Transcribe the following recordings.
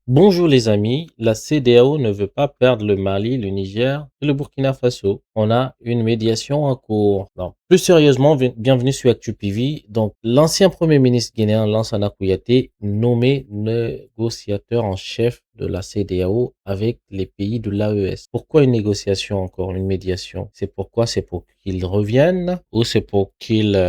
Bonjour les amis, la CEDEAO ne veut pas perdre le Mali, le Niger et le Burkina Faso. On a une médiation en cours. Non. Plus sérieusement, bienvenue sur ActuPV. Donc, l'ancien premier ministre guinéen Lansana Kouyaté, nommé négociateur en chef de la CEDEAO avec les pays de l'AES. Pourquoi une négociation encore, une médiation? C'est pour qu'ils reviennent ou c'est pour qu'ils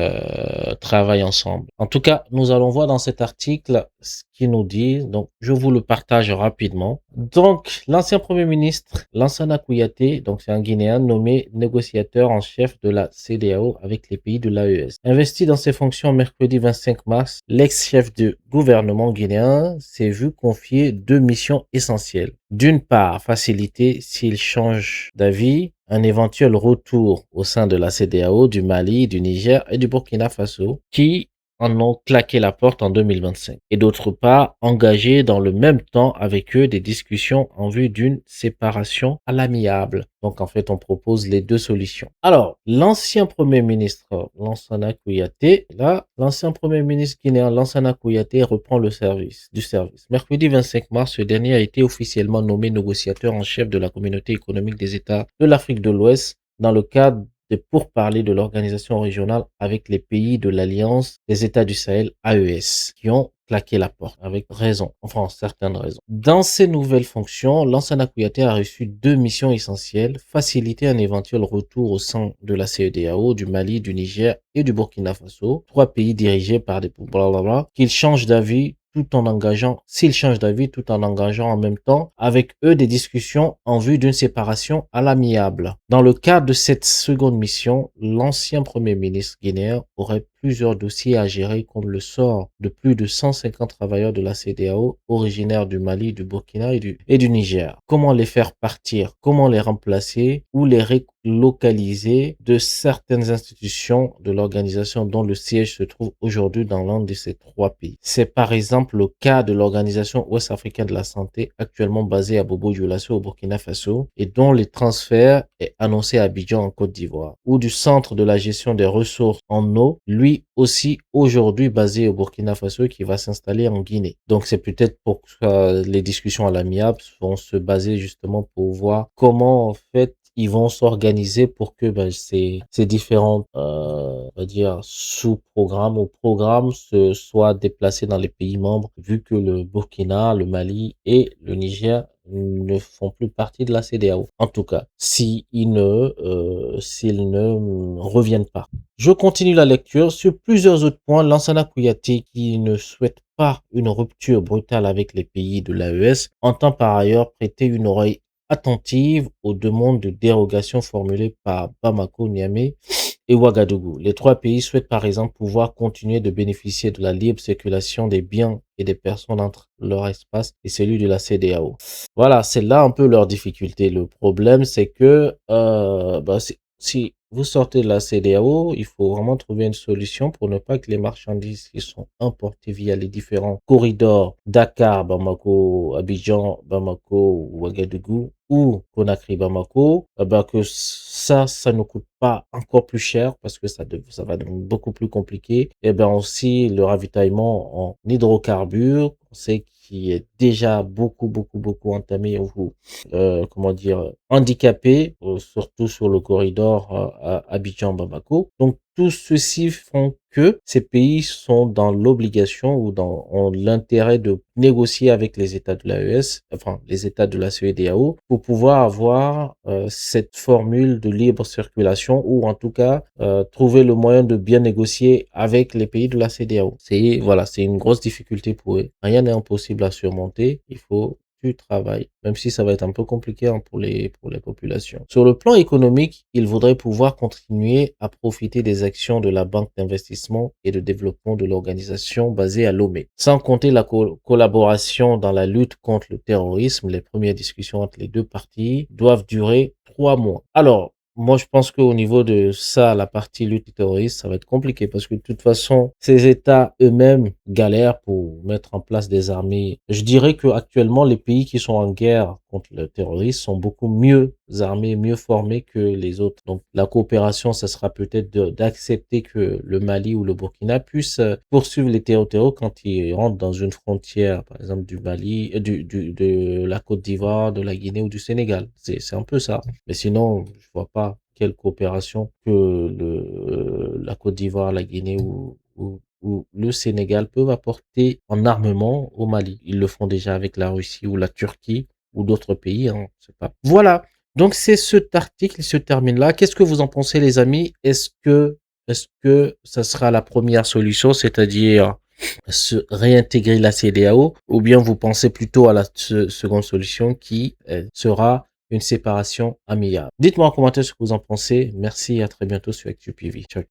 travaillent ensemble? En tout cas, nous allons voir dans cet article ce qu'ils nous disent. Donc, je vous le partage rapidement. Donc, l'ancien premier ministre Lansana Kouyaté, donc c'est un Guinéen nommé négociateur en chef de la CEDEAO avec les pays de l'AES. Investi dans ses fonctions mercredi 25 mars, l'ex-chef de gouvernement guinéen s'est vu confier deux missions essentielles. D'une part, faciliter, s'il change d'avis, un éventuel retour au sein de la CEDEAO du Mali, du Niger et du Burkina Faso, qui en ont claqué la porte en 2025. Et d'autre part, engager dans le même temps avec eux des discussions en vue d'une séparation à l'amiable. Donc en fait, on propose les deux solutions. Alors, l'ancien premier ministre Lansana Kouyaté, l'ancien premier ministre guinéen Lansana Kouyaté reprend le service. Mercredi 25 mars, ce dernier a été officiellement nommé négociateur en chef de la communauté économique des États de l'Afrique de l'Ouest dans le cadre de pourparlers de l'organisation régionale avec les pays de l'Alliance des États du Sahel, AES, qui ont claqué la porte, avec raison, enfin certaines raisons. Dans ces nouvelles fonctions, Lansana Kouyaté a reçu deux missions essentielles: faciliter un éventuel retour au sein de la CEDEAO, du Mali, du Niger et du Burkina Faso, trois pays dirigés par des blablabla, qu'ils changent d'avis s'ils changent d'avis tout en engageant en même temps avec eux des discussions en vue d'une séparation à l'amiable. Dans le cadre de cette seconde mission, l'ancien premier ministre guinéen aurait plusieurs dossiers à gérer, comme le sort de plus de 150 travailleurs de la CEDEAO originaires du Mali, du Burkina et du Niger. Comment les faire partir? Comment les remplacer ou les relocaliser de certaines institutions de l'organisation dont le siège se trouve aujourd'hui dans l'un de ces trois pays? C'est par exemple le cas de l'Organisation ouest-africaine de la santé, actuellement basée à Bobo-Dioulasso au Burkina Faso et dont le transfert est annoncé à Abidjan en Côte d'Ivoire, ou du Centre de la gestion des ressources en eau, lui aussi aujourd'hui basé au Burkina Faso, qui va s'installer en Guinée. Donc c'est peut-être pour que les discussions à l'amiable vont se baser justement pour voir comment en fait ils vont s'organiser pour que ces différents on va dire sous-programmes ou programmes se soient déplacés dans les pays membres, vu que le Burkina, le Mali et le Niger ne font plus partie de la CEDEAO. En tout cas, s'ils ne reviennent pas. Je continue la lecture. Sur plusieurs autres points, Lansana Kouyaté, qui ne souhaite pas une rupture brutale avec les pays de l'AES, entend par ailleurs prêter une oreille attentive aux demandes de dérogation formulées par Bamako, Niamey et Ouagadougou. Les trois pays souhaitent par exemple pouvoir continuer de bénéficier de la libre circulation des biens et des personnes entre leur espace et celui de la CEDEAO. Voilà, c'est là un peu leur difficulté. Le problème, c'est que si vous sortez de la CEDEAO, il faut vraiment trouver une solution pour ne pas que les marchandises qui sont importées via les différents corridors Dakar, Bamako, Abidjan, Bamako, Ouagadougou ou Conakry, Bamako, que ça ne coûte pas encore plus cher parce que ça va devenir beaucoup plus compliqué. Et bien aussi le ravitaillement en hydrocarbures, on sait qui est déjà beaucoup entamé ou comment dire handicapé, surtout sur le corridor Abidjan-Bamako. Donc tout ceci font que ces pays sont dans l'obligation ou ont l'intérêt de négocier avec les États de l'AES, enfin les États de la CEDEAO, pour pouvoir avoir cette formule de libre circulation ou en tout cas trouver le moyen de bien négocier avec les pays de la CEDEAO. C'est une grosse difficulté pour eux. Rien n'est impossible à surmonter. Il faut du travail, même si ça va être un peu compliqué pour les populations. Sur le plan économique, il voudrait pouvoir continuer à profiter des actions de la Banque d'investissement et de développement de l'organisation basée à Lomé. Sans compter la collaboration dans la lutte contre le terrorisme, les premières discussions entre les deux parties doivent durer 3 mois. Alors, moi, je pense qu'au niveau de ça, la partie lutte terroriste, ça va être compliqué parce que de toute façon, ces États eux-mêmes galèrent pour mettre en place des armées. Je dirais que actuellement, les pays qui sont en guerre contre le terrorisme sont beaucoup mieux armées mieux formées que les autres. Donc la coopération, ça sera peut-être d'accepter que le Mali ou le Burkina puissent poursuivre les terroristes quand ils rentrent dans une frontière, par exemple du Mali, de la Côte d'Ivoire, de la Guinée ou du Sénégal. C'est un peu ça. Mais sinon, je vois pas quelle coopération que la Côte d'Ivoire, la Guinée ou le Sénégal peuvent apporter en armement au Mali. Ils le font déjà avec la Russie ou la Turquie ou d'autres pays, hein, c'est pas. Voilà. Donc c'est cet article, il se termine là. Qu'est-ce que vous en pensez, les amis? Est-ce que ça sera la première solution, c'est-à-dire se réintégrer la CEDEAO, ou bien vous pensez plutôt à la seconde solution qui sera une séparation amicale? Dites-moi en commentaire ce que vous en pensez. Merci et à très bientôt sur ActuPV. Ciao.